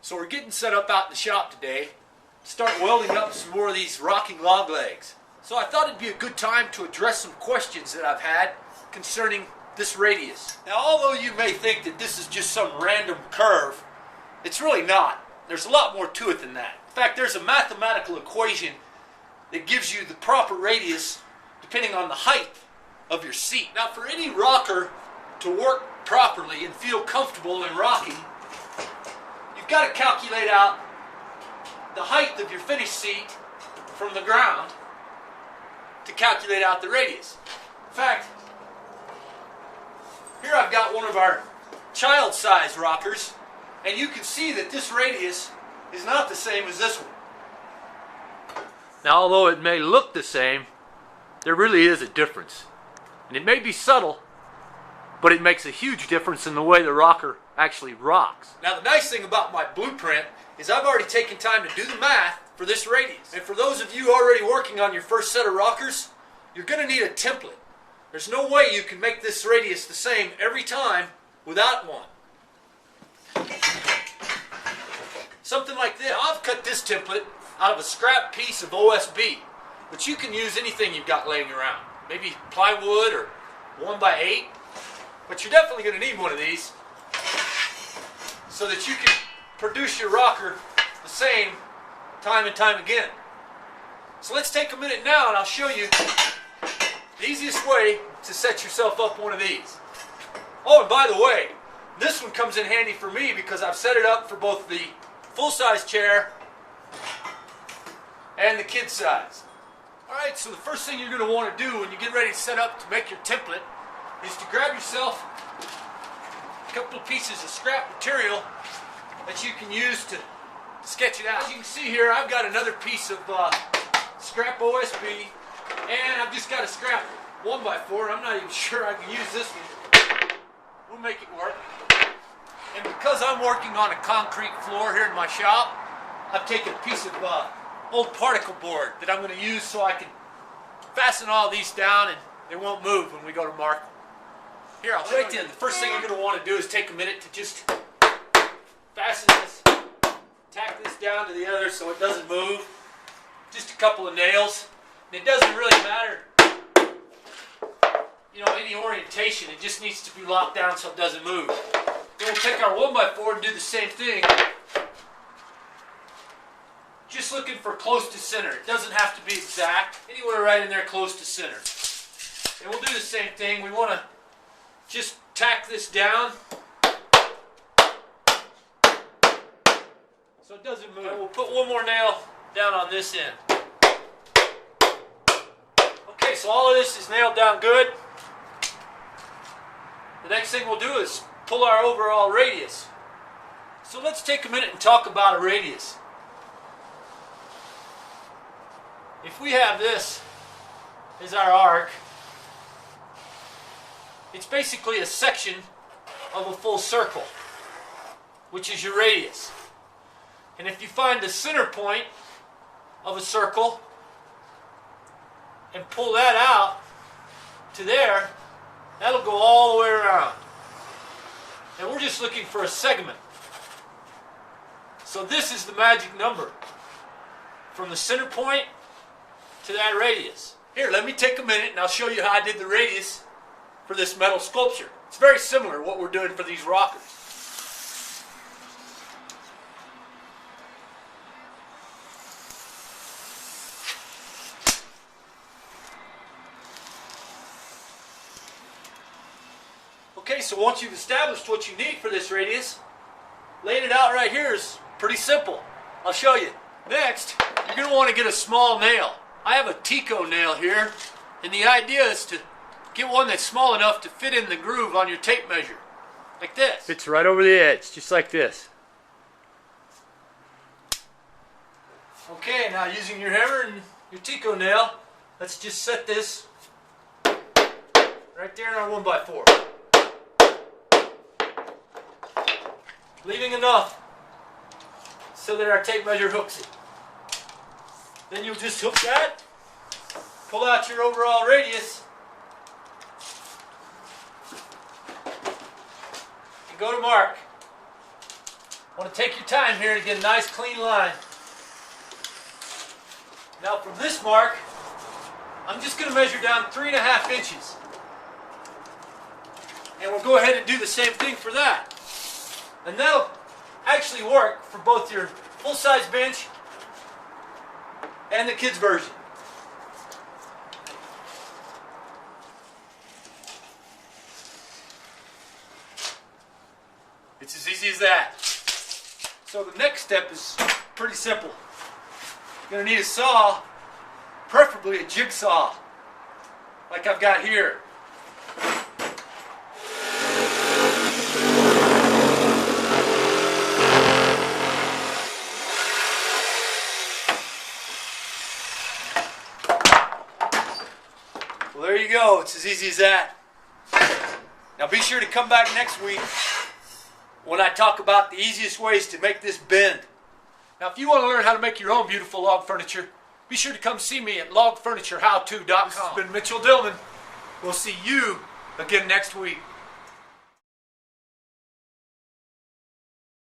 So we're getting set up out in the shop today to start welding up some more of these rocking log legs. So I thought it'd be a good time to address some questions that I've had concerning this radius. Now, although you may think that this is just some random curve, it's really not. There's a lot more to it than that. In fact, there's a mathematical equation that gives you the proper radius depending on the height of your seat. Now, for any rocker to work properly and feel comfortable in rocking, you've got to calculate out the height of your finished seat from the ground to calculate out the radius. In fact, here I've got one of our child-size rockers, and you can see that this radius is not the same as this one. Now, although it may look the same, there really is a difference. And it may be subtle, but it makes a huge difference in the way the rocker actually rocks. Now, the nice thing about my blueprint is I've already taken time to do the math for this radius. And for those of you already working on your first set of rockers, you're going to need a template. There's no way you can make this radius the same every time without one. Something like this. Now, I've cut this template out of a scrap piece of OSB, but you can use anything you've got laying around. Maybe plywood or 1x8, but you're definitely going to need one of these so that you can produce your rocker the same time and time again. So let's take a minute now and I'll show you the easiest way to set yourself up one of these. Oh, and by the way, this one comes in handy for me because I've set it up for both the full-size chair and the kid size. Alright, so the first thing you're going to want to do when you get ready to set up to make your template is to grab yourself a couple of pieces of scrap material that you can use to sketch it out. As you can see here, I've got another piece of scrap OSB, and I've just got a scrap 1x4. I'm not even sure I can use this one. We'll make it work. And because I'm working on a concrete floor here in my shop, I've taken a piece of old particle board that I'm going to use so I can fasten all these down and they won't move when we go to mark them. Here, I'll show you. The first thing you're going to want to do is take a minute to just fasten this, tack this down to the other so it doesn't move. Just a couple of nails. And it doesn't really matter, any orientation. It just needs to be locked down so it doesn't move. Then we'll take our 1x4 and do the same thing. Just looking for close to center. It doesn't have to be exact. Anywhere right in there close to center. And we'll do the same thing. We want to just tack this down so it doesn't move. And we'll put one more nail down on this end. Okay, so all of this is nailed down good. The next thing we'll do is pull our overall radius. So let's take a minute and talk about a radius. If we have this as our arc, it's basically a section of a full circle, which is your radius. And if you find the center point of a circle and pull that out to there, that'll go all the way around. And we're just looking for a segment. So this is the magic number from the center point to that radius. Here, let me take a minute and I'll show you how I did the radius for this metal sculpture. It's very similar to what we're doing for these rockers. Okay, so once you've established what you need for this radius, laying it out right here is pretty simple. I'll show you. Next, you're going to want to get a small nail. I have a Tico nail here, and the idea is to get one that's small enough to fit in the groove on your tape measure, like this. Fits right over the edge, just like this. Okay, now using your hammer and your Tico nail, let's just set this right there in our 1x4. Leaving enough so that our tape measure hooks it. Then you'll just hook that, pull out your overall radius, and go to mark. Want to take your time here to get a nice clean line. Now from this mark, I'm just going to measure down 3.5 inches. And we'll go ahead and do the same thing for that. And that'll actually work for both your full-size bench and the kids' version. It's as easy as that. So the next step is pretty simple. You're going to need a saw, preferably a jigsaw, like I've got here. Well, there you go. It's as easy as that. Now be sure to come back next week when I talk about the easiest ways to make this bend. Now if you want to learn how to make your own beautiful log furniture, be sure to come see me at logfurnitureHowTo.com. This has been Mitchell Dillman. We'll see you again next week.